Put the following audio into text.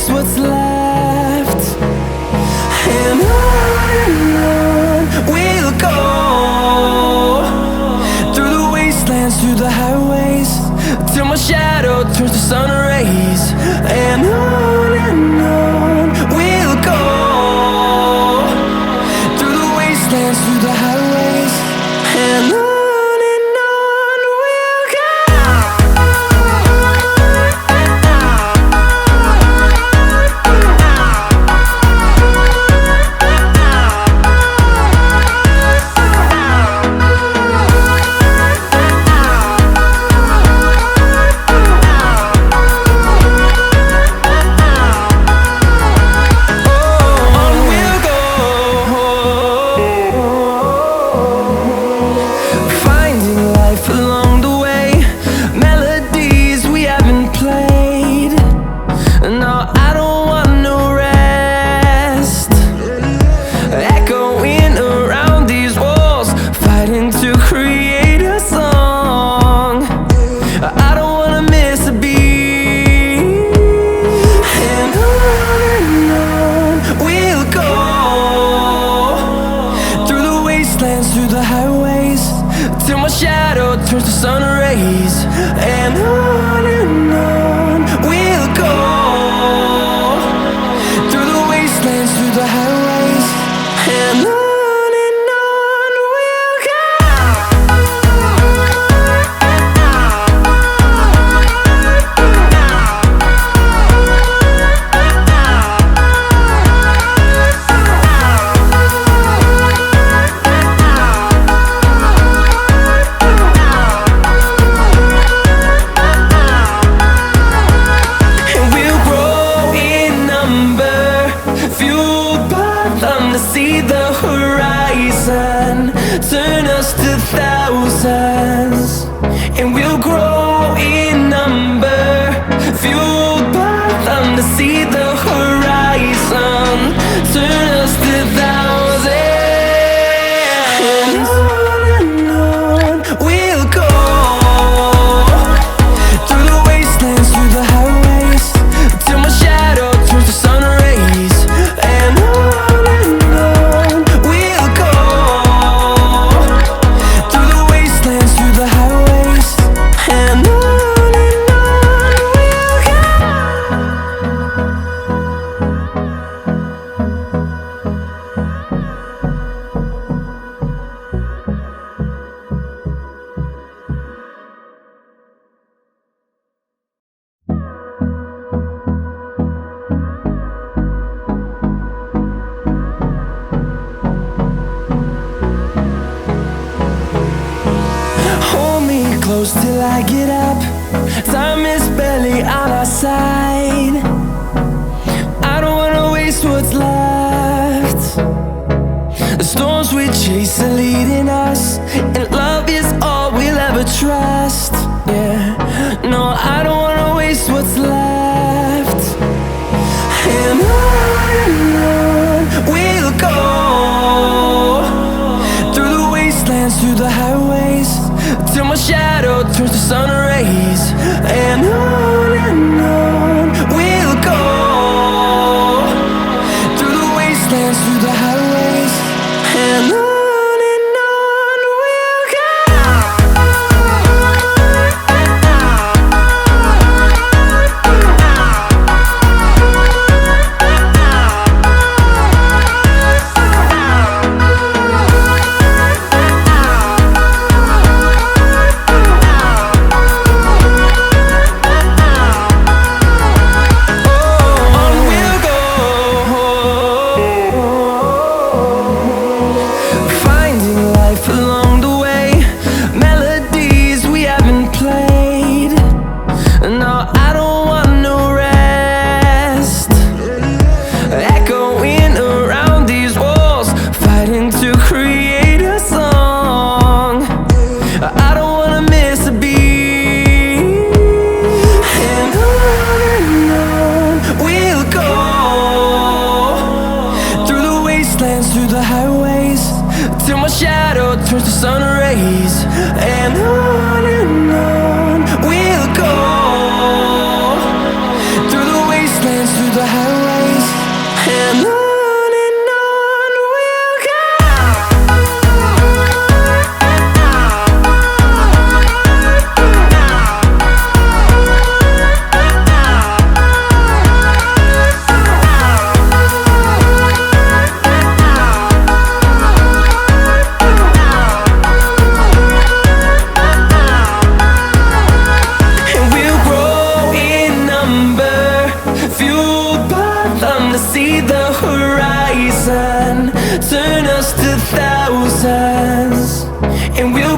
waste what's left. And on we'll go, through the wastelands, through the highways, till my shadow turns to sun rays. And on we'll go, through the wastelands, through the highways, and on. Through the highways, till my shadow turns to sun rays. And on we'll go, through the wastelands, through the highways, and on we'll go. See the horizon turn us to thousands, and we'll grow in number, fueled by them to see the horizon turn us to thousands. And on we'll go, through the wastelands, through the highways, till my shadow turns to sun rays. And close till I get up. Time is barely on our side. I don't wanna waste what's left. The storms we chase are leading us, and love is all we'll ever trust. Yeah, no, I don't wanna waste what's left. And on we'll go, through the wastelands, through the highways, till my shadow turns to sun rays. And on we'll go, through the wastelands, through the highways, and on wanna see the horizon, turn us to thousands, and we'll